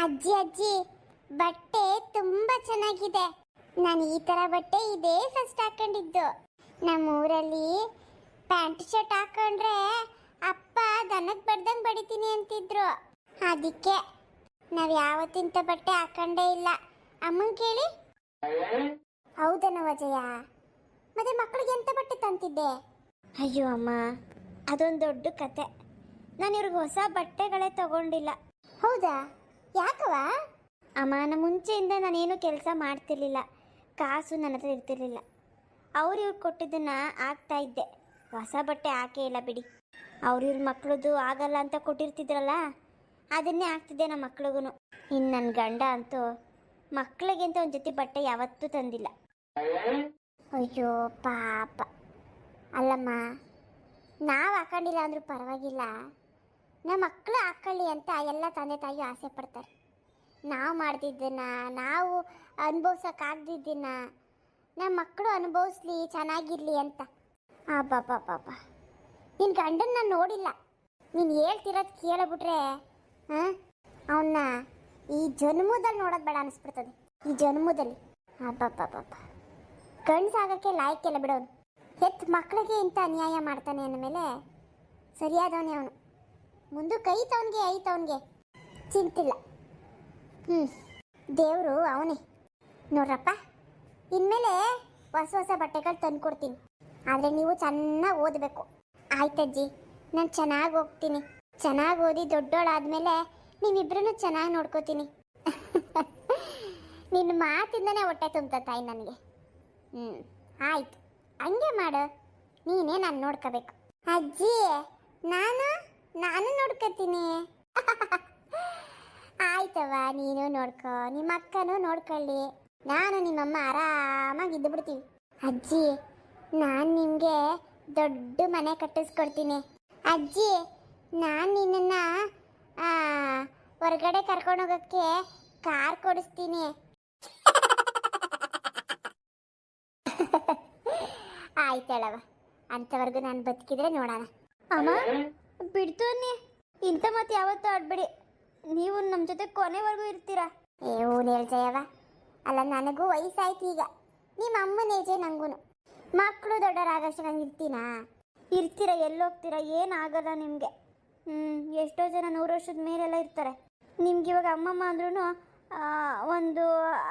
ಅಜ್ಜಿ ಅಜ್ಜಿ, ಬಟ್ಟೆ ತುಂಬಾ ಚೆನ್ನಾಗಿದೆ. ನಾನು ಈ ತರ ಬಟ್ಟೆ ಇದೇ ಫಸ್ಟ್ ಹಾಕೊಂಡಿದ್ದು. ನಮ್ಮೂರಲ್ಲಿ ಪ್ಯಾಂಟ್ ಶರ್ಟ್ ಹಾಕೊಂಡ್ರೆ ಅಪ್ಪ ದನಕ್ಕೆ ಬಡ್ದಂಗೆ ಬಡಿತೀನಿ ಅಂತಿದ್ರು. ಅದಕ್ಕೆ ನಾವು ಯಾವತ್ತಿಂತ ಬಟ್ಟೆ ಹಾಕೊಂಡೇ ಇಲ್ಲ. ಅಮ್ಮನ್ ಕೇಳಿ. ಹೌದನ ಅಜಯ? ಮತ್ತೆ ಮಕ್ಕಳಿಗೆ ಎಂತ ಬಟ್ಟೆ ತಂತಿದ್ದೆ? ಅಯ್ಯೋ ಅಮ್ಮ, ಅದೊಂದು ದೊಡ್ಡ ಕತೆ. ನಾನು ಇವ್ರಿಗೆ ಹೊಸ ಬಟ್ಟೆಗಳೇ ತಗೊಂಡಿಲ್ಲ. ಹೌದಾ? ಯಾಕವ? ಅಮ್ಮ, ನಮ್ಮ ಮುಂಚೆಯಿಂದ ನಾನೇನು ಕೆಲಸ ಮಾಡ್ತಿರ್ಲಿಲ್ಲ, ಕಾಸು ನನ್ನ ಹತ್ರ ಇರ್ತಿರ್ಲಿಲ್ಲ. ಇವ್ರು ಕೊಟ್ಟಿದ್ದನ್ನು ಹಾಕ್ತಾ ಇದ್ದೆ. ಹೊಸ ಬಟ್ಟೆ ಹಾಕೇ ಇಲ್ಲ ಬಿಡಿ. ಇವ್ರ ಮಕ್ಳದ್ದು ಆಗಲ್ಲ ಅಂತ ಕೊಟ್ಟಿರ್ತಿದ್ರಲ್ಲ, ಅದನ್ನೇ ಹಾಕ್ತಿದ್ದೆ ನಮ್ಮ ಮಕ್ಳಿಗೂ. ಇನ್ನು ನನ್ನ ಗಂಡ ಅಂತೂ ಮಕ್ಕಳಿಗೆ ಅಂತ ಒಂದು ಜೊತೆ ಬಟ್ಟೆ ಯಾವತ್ತೂ ತಂದಿಲ್ಲ. ಅಯ್ಯೋ ಪಾಪ. ಅಲ್ಲಮ್ಮ, ನಾವು ಹಾಕೊಂಡಿಲ್ಲ ಅಂದ್ರೂ ಪರವಾಗಿಲ್ಲ, ನಮ್ಮ ಮಕ್ಕಳು ಹಾಕೊಳ್ಳಿ ಅಂತ ಎಲ್ಲ ತಂದೆ ತಾಯಿ ಆಸೆ ಪಡ್ತಾರೆ. ನಾವು ಮಾಡ್ತಿದ್ದನ್ನ, ನಾವು ಅನುಭವ್ಸೋಕ್ಕಾಗ್ದಿದ್ದನ್ನ ನಮ್ಮ ಮಕ್ಕಳು ಅನುಭವಿಸ್ಲಿ, ಚೆನ್ನಾಗಿರಲಿ ಅಂತ. ಪಾಪ, ನಿನ್ನ ಗಂಡನ್ನ ನಾನು ನೋಡಿಲ್ಲ. ನೀನು ಹೇಳ್ತಿರೋದು ಕೇಳಿಬಿಟ್ರೆ ಅವನ್ನ ಈ ಜನ್ಮದಲ್ಲಿ ನೋಡೋದು ಬೇಡ ಅನಿಸ್ಬಿಡ್ತದೆ. ಈ ಜನ್ಮದಲ್ಲಿ ಪಾಪ ಗಂಡ್ಸಾಗಕ್ಕೆ ಲಾಯಕ್ಕೆಲ್ಲ ಬಿಡೋನು. ಹೆತ್ತು ಮಕ್ಕಳಿಗೆ ಇಂಥ ಅನ್ಯಾಯ ಮಾಡ್ತಾನೆ ಅಂದಮೇಲೆ ಸರಿಯಾದವನೇ ಅವನು. ಮುಂದಕ್ಕೆ ಐತವನಿಗೆ ಚಿಂತಿಲ್ಲ. ದೇವರು ಅವನೇ ನೋಡ್ರಪ್ಪ. ಇನ್ಮೇಲೆ ಹೊಸ ಬಟ್ಟೆಗಳು ತಂದು ಕೊಡ್ತೀನಿ. ಆದರೆ ನೀವು ಚೆನ್ನಾಗಿ ಓದಬೇಕು. ಆಯ್ತಜ್ಜಿ, ನಾನು ಚೆನ್ನಾಗಿ ಹೋಗ್ತೀನಿ. ಚೆನ್ನಾಗಿ ಓದಿ ದೊಡ್ಡೋಳಾದ್ಮೇಲೆ ನೀವಿಬ್ರೂ ಚೆನ್ನಾಗಿ ನೋಡ್ಕೋತೀನಿ. ನಿನ್ನ ಮಾತಿಂದನೇ ಹೊಟ್ಟೆ ತುಂಬ ತಾಯಿ ನನಗೆ. ಆಯ್ತು, ಹಂಗೆ ಮಾಡು. ನೀನೇ ನಾನು ನೋಡ್ಕೋಬೇಕು. ಅಜ್ಜಿ, ನಾನು ನೋಡ್ಕೋತೀನಿ. ಆಯ್ತವ, ನೀನು ನೋಡ್ಕೊ, ನಿಮ್ಮ ಅಕ್ಕನೂ ನೋಡ್ಕೊಳ್ಳಿ. ನಾನು ನಿಮ್ಮಮ್ಮ ಆರಾಮಾಗಿ ಇದ್ದು ಬಿಡ್ತೀವಿ. ಅಜ್ಜಿ, ನಾನು ನಿಮಗೆ ದೊಡ್ಡ ಮನೆ ಕಟ್ಟಿಸ್ಕೊಡ್ತೀನಿ. ಅಜ್ಜಿ, ನಾನು ನಿನ್ನನ್ನು ಹೊರಗಡೆ ಕರ್ಕೊಂಡೋಗೋಕ್ಕೆ ಕಾರ್ ಕೊಡಿಸ್ತೀನಿ. ಆಯ್ತಳವ, ಅಂಥವರೆಗೂ ನಾನು ಬದುಕಿದ್ರೆ ನೋಡೋಣ. ಅಮ್ಮ ಬಿಡ್ತು ಅನ್ನಿ, ಇಂಥ ಮಾತು ಯಾವತ್ತೂ ಆಡ್ಬೇಡಿ. ನೀವು ನಮ್ಮ ಜೊತೆ ಕೊನೆವರೆಗೂ ಇರ್ತೀರಾ. ಊನು ಹೇಳ್ಜಯವ. ಅಲ್ಲ, ನನಗೂ ವಯಸ್ಸಾಯ್ತು ಈಗ. ನಿಮ್ಮ ಅಮ್ಮನ ಏಜೆ ನನಗೂ. ಮಕ್ಕಳು ದೊಡ್ಡವರಾಗಷ್ಟು ನಾನು ಇರ್ತೀರಾ? ಎಲ್ಲೋಗ್ತೀರಾ? ಏನಾಗಲ್ಲ ನಿಮಗೆ. ಎಷ್ಟೋ ಜನ 100 ವರ್ಷದ ಮೇಲೆಲ್ಲ ಇರ್ತಾರೆ. ನಿಮ್ಗೆ ಇವಾಗ ಅಮ್ಮಮ್ಮ ಅಂದ್ರೂ ಒಂದು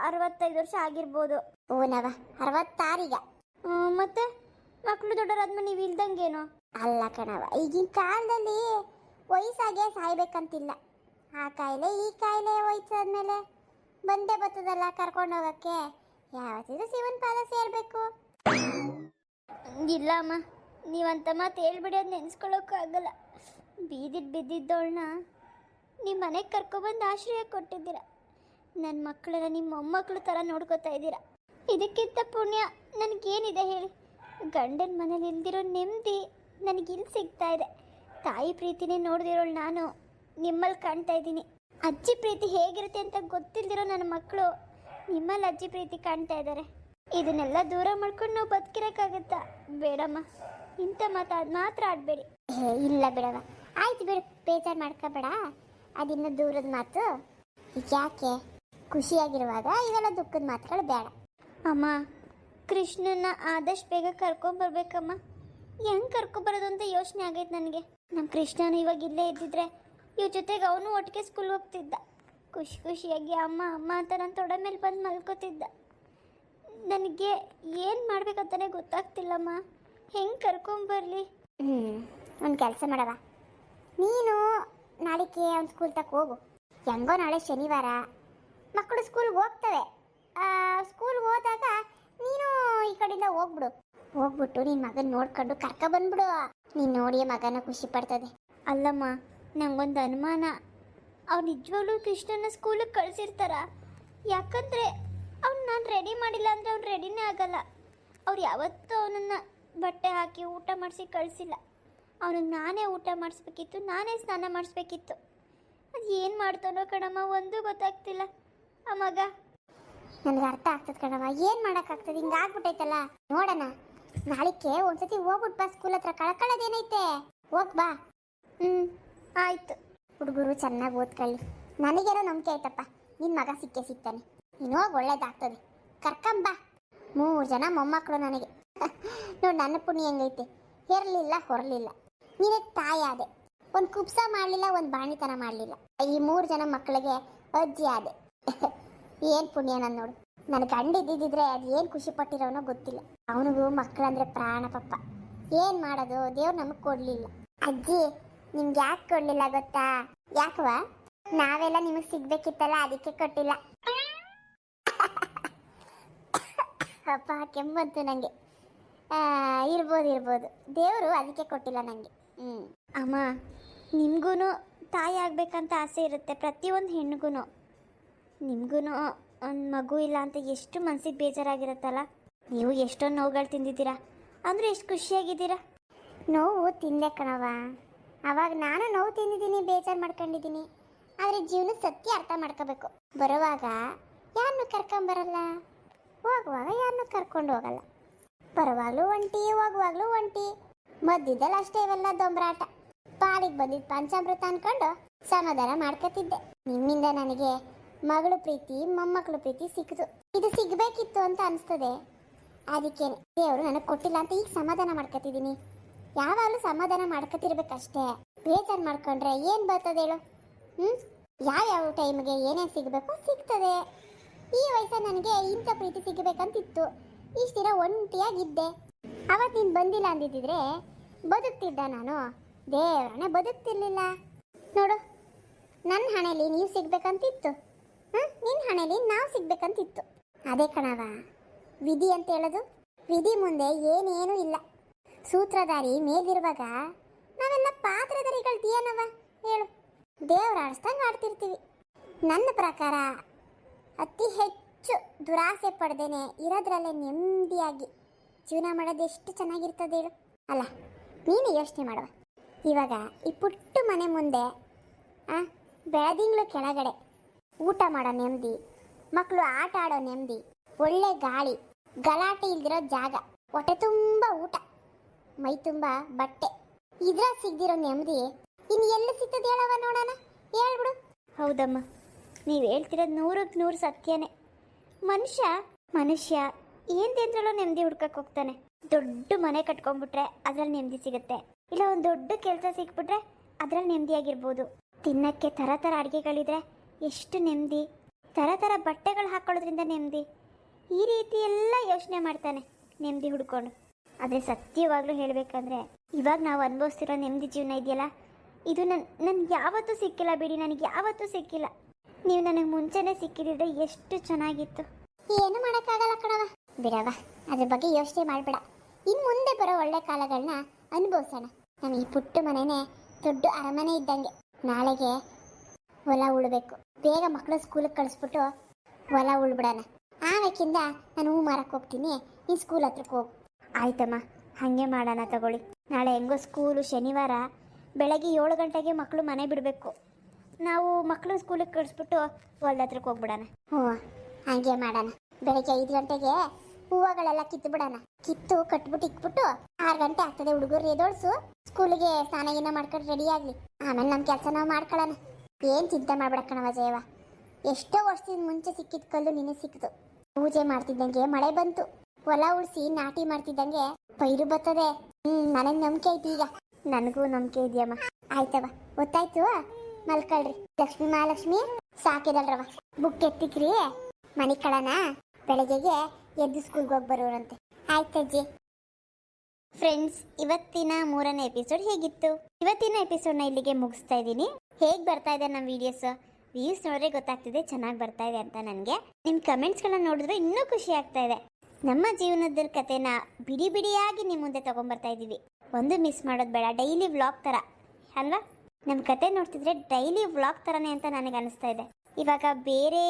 65 ವರ್ಷ ಆಗಿರ್ಬೋದು. ಓನವ, 66 ಈಗ. ಮತ್ತೆ ಮಕ್ಕಳು ದೊಡ್ಡವರಾದ್ಮೇಲೆ ನೀವು ಇಲ್ದಂಗೇನು? ಅಲ್ಲ ಕಣವ, ಈಗಿನ ಕಾಲದಲ್ಲಿ ವಯಸ್ಸಾಗೆ ಸಾಯ್ಬೇಕಂತಿಲ್ಲ. ಆ ಕಾಯಿಲೆ ಈ ಕಾಯಿಲೆ ವಯಸ್ಸಾದ್ಮೇಲೆ ಬಂದೇ ಬರ್ತದಲ್ಲ ಕರ್ಕೊಂಡು ಹೋಗೋಕ್ಕೆ. ಯಾವತ್ತಿದ್ರು ಶಿವನ ಪಾದ ಸೇರಬೇಕು. ಇಲ್ಲ ಅಮ್ಮ, ನೀವಂತ ಮಾತು ಹೇಳ್ಬಿಡಿ. ಅದು ನೆನೆಸ್ಕೊಳ್ಳೋಕ್ಕಾಗಲ್ಲ. ಬೀದಿಗೆ ಬಿದ್ದಿದ್ದವಳನ್ನ ನಿಮ್ಮ ಮನೆಗೆ ಕರ್ಕೊಬಂದು ಆಶ್ರಯ ಕೊಟ್ಟಿದ್ದೀರ. ನನ್ನ ಮಕ್ಕಳೆಲ್ಲ ನಿಮ್ಮ ಮೊಮ್ಮಕ್ಕಳು ಥರ ನೋಡ್ಕೋತಾ ಇದ್ದೀರಾ. ಇದಕ್ಕಿಂತ ಪುಣ್ಯ ನನಗೇನಿದೆ ಹೇಳಿ? ಗಂಡನ ಮನೇಲಿ ಇಲ್ದಿರೋ ನೆಮ್ಮದಿ ನನಗಿಲ್ಲಿ ಸಿಗ್ತಾ ಇದೆ. ತಾಯಿ ಪ್ರೀತಿನೇ ನೋಡ್ದಿರೋಳು ನಾನು ನಿಮ್ಮಲ್ಲಿ ಕಾಣ್ತಾ ಇದ್ದೀನಿ. ಅಜ್ಜಿ ಪ್ರೀತಿ ಹೇಗಿರುತ್ತೆ ಅಂತ ಗೊತ್ತಿಲ್ದಿರೋ ನನ್ನ ಮಕ್ಕಳು ನಿಮ್ಮಲ್ಲಿ ಅಜ್ಜಿ ಪ್ರೀತಿ ಕಾಣ್ತಾ ಇದ್ದಾರೆ. ಇದನ್ನೆಲ್ಲ ದೂರ ಮಾಡ್ಕೊಂಡು ನಾವು ಬದುಕಿರೋಕ್ಕಾಗತ್ತಾ? ಬೇಡಮ್ಮ, ಇಂಥ ಮಾತ್ರ ಆಡಬೇಡಿ. ಇಲ್ಲ ಬಿಡವ, ಆಯ್ತು ಬಿಡು, ಬೇಜಾರು ಮಾಡ್ಕೋಬೇಡ. ಅದಿನ್ನೂ ದೂರದ ಮಾತು. ಯಾಕೆ? ಖುಷಿಯಾಗಿರುವಾಗ ಇವೆಲ್ಲ ದುಃಖದ ಮಾತುಗಳು ಬೇಡ. ಅಮ್ಮ, ಕೃಷ್ಣನ ಆದಷ್ಟು ಬೇಗ ಕರ್ಕೊಂಬರ್ಬೇಕಮ್ಮ. ಹೆಂಗೆ ಕರ್ಕೊಬರೋದು ಅಂತ ಯೋಚನೆ ಆಗೈತೆ ನನಗೆ. ನಮ್ಮ ಕೃಷ್ಣನು ಇವಾಗ ಇಲ್ಲೇ ಇದ್ದಿದ್ರೆ ಇವ್ರ ಜೊತೆಗೆ ಅವನು ಒಟ್ಟಿಗೆ ಸ್ಕೂಲ್ ಹೋಗ್ತಿದ್ದ. ಖುಷಿಯಾಗಿ ಅಮ್ಮ ಅಂತ ನನ್ನ ತೊಡೆ ಮೇಲೆ ಬಂದು ಮಲ್ಕೋತಿದ್ದ. ನನಗೆ ಏನು ಮಾಡ್ಬೇಕಂತಾನೆ ಗೊತ್ತಾಗ್ತಿಲ್ಲಮ್ಮ. ಹೆಂಗೆ ಕರ್ಕೊಂಬರ್ಲಿ? ಒಂದು ಕೆಲಸ ಮಾಡವ, ನೀನು ನಾಳೆಗೆ ಅವ್ನು ಸ್ಕೂಲ್ ತಕ್ಕ ಹೋಗು. ಹೆಂಗೋ ನಾಳೆ ಶನಿವಾರ ಮಕ್ಕಳು ಸ್ಕೂಲ್ಗೆ ಹೋಗ್ತವೆ. ಸ್ಕೂಲ್ಗೆ ಹೋದಾಗ ನೀನು ಈ ಕಡೆಯಿಂದ ಹೋಗ್ಬಿಟ್ಟು ನಿನ್ನ ಮಗನ ನೋಡ್ಕೊಂಡು ಬಂದ್ಬಿಡು. ನೀನು ನೋಡಿ ಮಗನ ಖುಷಿ ಪಡ್ತದೆ. ಅಲ್ಲಮ್ಮ, ನಂಗೊಂದು ಅನುಮಾನ. ಅವ್ರು ನಿಜವಾಗ್ಲೂ ಕೃಷ್ಣನ ಸ್ಕೂಲಿಗೆ ಕಳಿಸಿರ್ತಾರ? ಯಾಕಂದರೆ ಅವ್ನು ನಾನು ರೆಡಿ ಮಾಡಿಲ್ಲ ಅಂದರೆ ಅವ್ನು ರೆಡಿನೇ ಆಗಲ್ಲ. ಅವ್ರು ಯಾವತ್ತೂ ಅವನನ್ನು ಬಟ್ಟೆ ಹಾಕಿ ಊಟ ಮಾಡಿಸಿ ಕಳಿಸಿಲ್ಲ. ಅವನಿಗೆ ನಾನೇ ಊಟ ಮಾಡಿಸ್ಬೇಕಿತ್ತು, ನಾನೇ ಸ್ನಾನ ಮಾಡಿಸ್ಬೇಕಿತ್ತು. ಅದು ಏನು ಮಾಡ್ತಾನೋ ಕಣಮ್ಮ, ಒಂದೂ ಗೊತ್ತಾಗ್ತಿಲ್ಲ ಆ ಮಗ. ನನಗೆ ಅರ್ಥ ಆಗ್ತದೆ ಕಣವ, ಏನು ಮಾಡೋಕ್ಕಾಗ್ತದೆ? ಹಿಂಗೆ ಆಗ್ಬಿಟ್ಟೈತಲ್ಲ. ನೋಡೋಣ, ನಾಳಿಕೆ ಒಂದ್ಸತಿ ಹೋಗ್ಬಿಟ್ಟು ಬಾ ಸ್ಕೂಲ್ ಹತ್ರ. ಕಳ್ಕೊಳ್ಳೋದೇನೈತೆ, ಹೋಗಿ ಬಾ. ಆಯಿತು. ಹುಡುಗರು ಚೆನ್ನಾಗಿ ಓದ್ಕೊಳ್ಳಿ, ನನಗೇನೋ ನಂಬಿಕೆ ಆಯ್ತಪ್ಪ, ನಿನ್ನ ಮಗ ಸಿಕ್ಕೇ ಸಿಗ್ತಾನೆ. ನೀನು ಹೋಗಿ ಒಳ್ಳೇದಾಗ್ತದೆ, ಕರ್ಕಂಬ. 3 ಜನ ಮೊಮ್ಮಕ್ಕಳು ನನಗೆ. ನೋಡಿ ನನ್ನ ಪುಣ್ಯ ಹೆಂಗೈತೆ, ಹೆರಲಿಲ್ಲ ಹೊರಲಿಲ್ಲ. ನೀನೇ ತಾಯಿ ಆದೆ, ಒಂದು ಕುಬ್ಸ ಮಾಡಲಿಲ್ಲ, ಒಂದು ಬಾಣಿತನ ಮಾಡಲಿಲ್ಲ. ಈ 3 ಜನ ಮಕ್ಕಳಿಗೆ ಅಜ್ಜಿ ಆದೆ. ಏನು ಪುಣ್ಯ ನಾನು ನೋಡು. ನನ್ನ ಗಂಡ ಇದ್ದಿದ್ದಿದ್ರೆ ಅದು ಏನು ಖುಷಿ ಪಟ್ಟಿರೋನೋ ಗೊತ್ತಿಲ್ಲ. ಅವನಿಗೂ ಮಕ್ಕಳಂದ್ರೆ ಪ್ರಾಣ ಪಪ್ಪ. ಏನು ಮಾಡೋದು, ದೇವ್ರು ನಮಗೆ ಕೊಡಲಿಲ್ಲ. ಅಜ್ಜಿ ನಿಮ್ಗೆ ಯಾಕೆ ಕೊಡಲಿಲ್ಲ ಗೊತ್ತಾ? ಯಾಕವಾ? ನಾವೆಲ್ಲ ನಿಮಗೆ ಸಿಗ್ಬೇಕಿತ್ತಲ್ಲ, ಅದಕ್ಕೆ ಕೊಟ್ಟಿಲ್ಲ. ಅಪ್ಪ ಕೆಮ್ಮಂತು ನನಗೆ. ಇರ್ಬೋದು ದೇವರು ಅದಕ್ಕೆ ಕೊಟ್ಟಿಲ್ಲ ನನಗೆ. ಅಮ್ಮ, ನಿಮಗೂ ತಾಯಿ ಆಗ್ಬೇಕಂತ ಆಸೆ ಇರುತ್ತೆ ಪ್ರತಿಯೊಂದು ಹೆಣ್ಣಿಗೂ. ನಿಮಗೂ ಒಂದು ಮಗು ಇಲ್ಲ ಅಂತ ಎಷ್ಟು ಮನಸ್ಸಿಗೆ ಬೇಜಾರಾಗಿರುತ್ತಲ್ಲ. ನೀವು ಎಷ್ಟೊಂದು ನೋವುಗಳು ತಿಂದಿದ್ದೀರಾ, ಅಂದರೆ ಎಷ್ಟು ಖುಷಿಯಾಗಿದ್ದೀರಾ. ನೋವು ತಿಂದೆ ಕಣವ, ಅವಾಗ ನಾನು ನೋವು ತಿಂದಿದ್ದೀನಿ, ಬೇಜಾರು ಮಾಡ್ಕೊಂಡಿದ್ದೀನಿ. ಆದರೆ ಜೀವನದ ಸತ್ಯ ಅರ್ಥ ಮಾಡ್ಕೋಬೇಕು. ಬರುವಾಗ ಯಾರನ್ನು ಕರ್ಕೊಂಬರಲ್ಲ, ಹೋಗುವಾಗ ಯಾರನ್ನು ಕರ್ಕೊಂಡು ಹೋಗಲ್ಲ. ಬರುವಾಗಲೂ ಒಂಟಿ, ಹೋಗುವಾಗಲೂ ಒಂಟಿ. ಮಧ್ಯದಲ್ಲಿ ಅಷ್ಟೇ ಇವೆಲ್ಲ ದೊಂಬರಾಟ. ಪಾಲಿಗೆ ಬಂದಿದ್ದು ಪಂಚಾಮೃತ ಅನ್ಕೊಂಡು ಸಮಾಧಾನ ಮಾಡ್ಕೊತಿದ್ದೆ. ನಿಮ್ಮಿಂದ ನನಗೆ ಮಗಳು ಪ್ರೀತಿ, ಮೊಮ್ಮಕ್ಕಳು ಪ್ರೀತಿ ಸಿಕ್ಕಿತು. ಇದು ಸಿಗಬೇಕಿತ್ತು ಅಂತ ಅನಿಸ್ತದೆ. ಅದಕ್ಕೇನೆ ದೇವರು ನನಗೆ ಕೊಟ್ಟಿಲ್ಲ ಅಂತ ಈಗ ಸಮಾಧಾನ ಮಾಡ್ಕೊತಿದ್ದೀನಿ. ಯಾವಾಗಲೂ ಸಮಾಧಾನ ಮಾಡ್ಕೊತಿರ್ಬೇಕಷ್ಟೇ. ಬೇಜಾರು ಮಾಡ್ಕೊಂಡ್ರೆ ಏನು ಬರ್ತದೆ ಹೇಳು? ಯಾವ ಟೈಮ್ಗೆ ಏನೇನು ಸಿಗಬೇಕು ಸಿಗ್ತದೆ. ಈ ವಯಸ್ಸಲ್ಲಿ ನನಗೆ ಇಂಥ ಪ್ರೀತಿ ಸಿಗಬೇಕಂತಿತ್ತು. ಇಷ್ಟು ದಿನ ಒಂಟಿಯಾಗಿದ್ದೆ. ಅವತ್ತು ನೀನು ಬಂದಿಲ್ಲ ಅಂದಿದ್ದಿದ್ರೆ ಬದುಕ್ತಿದ್ದ ನಾನು. ದೇವರನ್ನೇ ಬದುಕ್ತಿರ್ಲಿಲ್ಲ. ನೋಡು, ನನ್ನ ಹಣೆಯಲ್ಲಿ ನೀವು ಸಿಗ್ಬೇಕಂತಿತ್ತು, ನಿನ್ನ ಹಣೆಯಲ್ಲಿ ನಾವು ಸಿಗ್ಬೇಕಂತಿತ್ತು. ಅದೇ ಕಣವ ವಿಧಿ ಅಂತ ಹೇಳೋದು. ವಿಧಿ ಮುಂದೆ ಏನೇನೂ ಇಲ್ಲ. ಸೂತ್ರಧಾರಿ ಮೇಲಿರುವಾಗ ನಾವೆಲ್ಲ ಪಾತ್ರಧಾರಿಗಳು ಏನವ ಹೇಳು? ದೇವ್ರ ಆಡಿಸ್ದಂಗೆ ಆಡ್ತಿರ್ತೀವಿ. ನನ್ನ ಪ್ರಕಾರ ಅತಿ ಹೆಚ್ಚು ದುರಾಸೆ ಪಡೆದೇನೆ ಇರೋದ್ರಲ್ಲೇ ನೆಮ್ಮದಿಯಾಗಿ ಜೀವನ ಮಾಡೋದು ಎಷ್ಟು ಚೆನ್ನಾಗಿರ್ತದೆ ಹೇಳು? ಅಲ್ಲ, ನೀನು ಯೋಚನೆ ಮಾಡುವ. ಇವಾಗ ಈ ಪುಟ್ಟ ಮನೆ ಮುಂದೆ ಬೆಳದಿಂಗಳು ಕೆಳಗಡೆ ಊಟ ಮಾಡೋ ನೆಮ್ಮದಿ, ಮಕ್ಕಳು ಆಟ ಆಡೋ ನೆಮ್ಮದಿ, ಒಳ್ಳೆ ಗಾಳಿ, ಗಲಾಟೆ ಇಲ್ದಿರೋ ಜಾಗ, ಹೊಟ್ಟೆ ತುಂಬ ಊಟ, ಮೈ ತುಂಬ ಬಟ್ಟೆ, ಇದ್ರ ಸಿಗದಿರೋ ನೆಮ್ಮದಿ ಇನ್ನು ಎಲ್ಲಿ ಸಿಗ್ತದೆ ಹೇಳವ ನೋಡೋಣ, ಹೇಳ್ಬಿಡು. ಹೌದಮ್ಮ, ನೀವು ಹೇಳ್ತಿರೋದು 100ಕ್ಕೆ 100 ಸತ್ಯನೇ. ಮನುಷ್ಯ ಏನ್ದೇಂದ್ರಲ್ಲೂ ನೆಮ್ಮದಿ ಹುಡ್ಕಕ್ಕೆ ಹೋಗ್ತಾನೆ. ದೊಡ್ಡ ಮನೆ ಕಟ್ಕೊಂಡ್ಬಿಟ್ರೆ ಅದ್ರಲ್ಲಿ ನೆಮ್ಮದಿ ಸಿಗುತ್ತೆ, ಇಲ್ಲ ಒಂದು ದೊಡ್ಡ ಕೆಲಸ ಸಿಕ್ಬಿಟ್ರೆ ಅದ್ರಲ್ಲಿ ನೆಮ್ಮದಿಯಾಗಿರ್ಬೋದು. ತಿನ್ನಕ್ಕೆ ಥರ ಥರ ಅಡುಗೆಗಳಿದ್ರೆ ಎಷ್ಟು ನೆಮ್ಮದಿ, ಥರ ಥರ ಬಟ್ಟೆಗಳು ಹಾಕೊಳ್ಳೋದ್ರಿಂದ ನೆಮ್ಮದಿ. ಈ ರೀತಿ ಎಲ್ಲ ಯೋಚನೆ ಮಾಡ್ತಾನೆ ನೆಮ್ಮದಿ ಹುಡ್ಕೊಂಡು. ಆದರೆ ಸತ್ಯವಾಗ್ಲೂ ಹೇಳಬೇಕಂದ್ರೆ ಇವಾಗ ನಾವು ಅನುಭವಿಸ್ತಿರೋ ನೆಮ್ಮದಿ ಜೀವನ ಇದೆಯಲ್ಲ, ಇದು ನನ್ಗೆ ಯಾವತ್ತೂ ಸಿಕ್ಕಿಲ್ಲ ಬಿಡಿ. ನನಗೆ ಯಾವತ್ತೂ ಸಿಕ್ಕಿಲ್ಲ. ನೀವು ನನಗೆ ಮುಂಚೆನೇ ಸಿಕ್ಕಿದ್ರೆ ಎಷ್ಟು ಚೆನ್ನಾಗಿತ್ತು. ಏನು ಮಾಡೋಕ್ಕಾಗಲ್ಲ ಕಣವ, ಬಿಡವ, ಅದ್ರ ಬಗ್ಗೆ ಯೋಚನೆ ಮಾಡಬೇಡ. ಇನ್ನು ಮುಂದೆ ಬರೋ ಒಳ್ಳೆ ಕಾಲಗಳನ್ನ ಅನುಭವಿಸೋಣ. ನಮ್ಮ ಈ ಪುಟ್ಟ ಮನೆಯೇ ದೊಡ್ಡ ಅರಮನೆ ಇದ್ದಂಗೆ. ನಾಳೆಗೆ ಹೊಲ ಉಳ್ಬೇಕು. ಬೇಗ ಮಕ್ಕಳು ಸ್ಕೂಲಿಗೆ ಕಳಿಸ್ಬಿಟ್ಟು ಹೊಲ ಉಳ್ಬಿಡೋಣ. ಆಮೇಕಿಂದ ನಾನು ಹೂ ಮಾರಕ್ಕೆ ಹೋಗ್ತೀನಿ, ನೀನು ಸ್ಕೂಲ್ ಹತ್ರಕ್ಕೆ ಹೋಗು. ಆಯ್ತಮ್ಮ, ಹಾಗೆ ಮಾಡೋಣ ತಗೊಳ್ಳಿ. ನಾಳೆ ಹೆಂಗೋ ಸ್ಕೂಲು ಶನಿವಾರ, ಬೆಳಗ್ಗೆ 7 ಗಂಟೆಗೆ ಮಕ್ಕಳು ಮನೆ ಬಿಡಬೇಕು. ನಾವು ಮಕ್ಕಳು ಸ್ಕೂಲಿಗೆ ಕಳಿಸ್ಬಿಟ್ಟು ಹೊಲದ ಹತ್ರಕ್ಕೆ ಹೋಗ್ಬಿಡೋಣ. ಹಾಗೆ ಮಾಡೋಣ. ಬೆಳಗ್ಗೆ 5 ಗಂಟೆಗೆ ಹೂವುಗಳೆಲ್ಲ ಕಿತ್ತು ಬಿಡೋಣ. ಕಿತ್ತು ಕಟ್ಬಿಟ್ಟು ಇಕ್ಬಿಟ್ಟು 6 ಗಂಟೆ ಆಗ್ತದೆ. ಹುಡುಗರು ಎದೋಳ್ಸು, ಸ್ಕೂಲಿಗೆ ಸ್ನಾನ ಗೀನ ಮಾಡ್ಕೊಂಡು ರೆಡಿ ಆಗಲಿ. ಆಮೇಲೆ ನಮ್ಮ ಕೆಲಸ ನಾವು ಮಾಡ್ಕೊಳ್ಳೋಣ. ಏನು ಚಿಂತೆ ಮಾಡ್ಬಿಡಕ್ಕಣವ ಜಯವ. ಎಷ್ಟೋ ವರ್ಷದಿಂದ ಮುಂಚೆ ಸಿಕ್ಕಿದ ಕಲ್ಲು ನಿನಗೆ ಸಿಕ್ಕಿತು. ಪೂಜೆ ಮಾಡ್ತಿದ್ದಂಗೆ ಮಳೆ ಬಂತು. ಹೊಲ ಉಳಿಸಿ ನಾಟಿ ಮಾಡ್ತಿದ್ದಂಗೆ ಪೈರು ಬರ್ತದೆ. ನನಗೆ ನಂಬಿಕೆ ಐತಿ. ಈಗ ನನಗೂ ನಂಬಿಕೆ ಇದೆಯಮ್ಮ. ಆಯ್ತವ, ಗೊತ್ತಾಯ್ತು, ಮಲ್ಕೊಳ್ರಿ. ಲಕ್ಷ್ಮೀ ಮಹಾಲಕ್ಷ್ಮಿ ಸಾಕಿದಲ್ರವ, ಬುಕ್ ಎತ್ತಿಕ್ರಿ, ಮನೆ ಕಳನ ಬೆಳಗ್ಗೆಗೆ ಎದ್ದು ಸ್ಕೂಲ್ಗೆ ಹೋಗಿ ಬರೋರಂತೆ. ಆಯ್ತಜ್ಜಿ. ಫ್ರೆಂಡ್ಸ್, ಇವತ್ತಿನ 3ನೇ ಎಪಿಸೋಡ್ ಹೇಗಿತ್ತು? ಇವತ್ತಿನ ಎಪಿಸೋಡ್ನ ಇಲ್ಲಿಗೆ ಮುಗಿಸ್ತಾ ಇದ್ದೀನಿ. ಹೇಗೆ ಬರ್ತಾ ಇದೆ ನಮ್ಮ ವ್ಯೂಸ್ ನೋಡಿದ್ರೆ ಗೊತ್ತಾಗ್ತಿದೆ ಚೆನ್ನಾಗಿ ಬರ್ತಾ ಇದೆ ಅಂತ. ನನಗೆ ನಿಮ್ಮ ಕಮೆಂಟ್ಸ್ಗಳನ್ನ ನೋಡಿದ್ರೆ ಇನ್ನೂ ಖುಷಿ ಆಗ್ತಾ ಇದೆ. ನಮ್ಮ ಜೀವನದ ಕಥೆನ ಬಿಡಿಯಾಗಿ ನಿಮ್ಮ ಮುಂದೆ ತೊಗೊಂಬರ್ತಾ ಇದ್ದೀವಿ. ಒಂದು ಮಿಸ್ ಮಾಡೋದು ಬೇಡ. ಡೈಲಿ ವ್ಲಾಗ್ ಥರ ಅಲ್ವಾ? ನಮ್ಮ ಕತೆ ನೋಡ್ತಿದ್ರೆ ಡೈಲಿ ವ್ಲಾಗ್ ಥರನೇ ಅಂತ ನನಗೆ ಅನಿಸ್ತಾ ಇದೆ. ಇವಾಗ ಬೇರೆ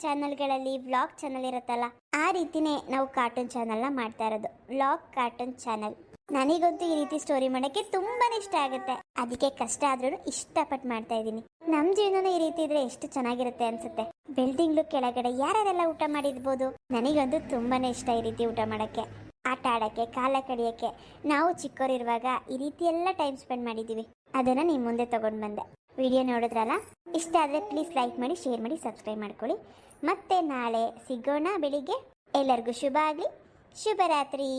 ಚಾನಲ್ಗಳಲ್ಲಿ ವ್ಲಾಗ್ ಚಾನಲ್ ಇರುತ್ತಲ್ಲ, ಆ ರೀತಿನೇ ನಾವು ಕಾರ್ಟೂನ್ ಚಾನಲ್ನ ಮಾಡ್ತಾ ಇರೋದು. Vlog cartoon channel. ನನಗಂತೂ ಈ ರೀತಿ ಸ್ಟೋರಿ ಮಾಡೋಕ್ಕೆ ತುಂಬಾ ಇಷ್ಟ ಆಗುತ್ತೆ. ಅದಕ್ಕೆ ಕಷ್ಟ ಆದ್ರೂ ಇಷ್ಟಪಟ್ಟು ಮಾಡ್ತಾ ಇದ್ದೀನಿ. ನಮ್ಮ ಜೀವನ ಈ ರೀತಿ ಇದ್ರೆ ಎಷ್ಟು ಚೆನ್ನಾಗಿರುತ್ತೆ ಅನ್ಸುತ್ತೆ. ಬಿಲ್ಡಿಂಗ್ಲು ಕೆಳಗಡೆ ಯಾರೆಲ್ಲ ಊಟ ಮಾಡಿರ್ಬೋದು. ನನಗಂತೂ ತುಂಬಾನೇ ಇಷ್ಟ ಈ ರೀತಿ ಊಟ ಮಾಡೋಕ್ಕೆ, ಆಟ ಆಡೋಕ್ಕೆ, ಕಾಲ ಕಡಿಯೋಕ್ಕೆ. ನಾವು ಚಿಕ್ಕವರಿರುವಾಗ ಈ ರೀತಿ ಎಲ್ಲ ಟೈಮ್ ಸ್ಪೆಂಡ್ ಮಾಡಿದ್ದೀವಿ. ಅದನ್ನು ನಿಮ್ಮ ಮುಂದೆ ತಗೊಂಡು ಬಂದೆ. ವಿಡಿಯೋ ನೋಡಿದ್ರಲ್ಲ, ಇಷ್ಟ ಆದರೆ ಪ್ಲೀಸ್ ಲೈಕ್ ಮಾಡಿ, ಶೇರ್ ಮಾಡಿ, ಸಬ್ಸ್ಕ್ರೈಬ್ ಮಾಡ್ಕೊಳ್ಳಿ. ಮತ್ತೆ ನಾಳೆ ಸಿಗೋಣ ಬೆಳಿಗ್ಗೆ. ಎಲ್ಲರಿಗೂ ಶುಭ ಆಗಲಿ. ಶುಭರಾತ್ರಿ.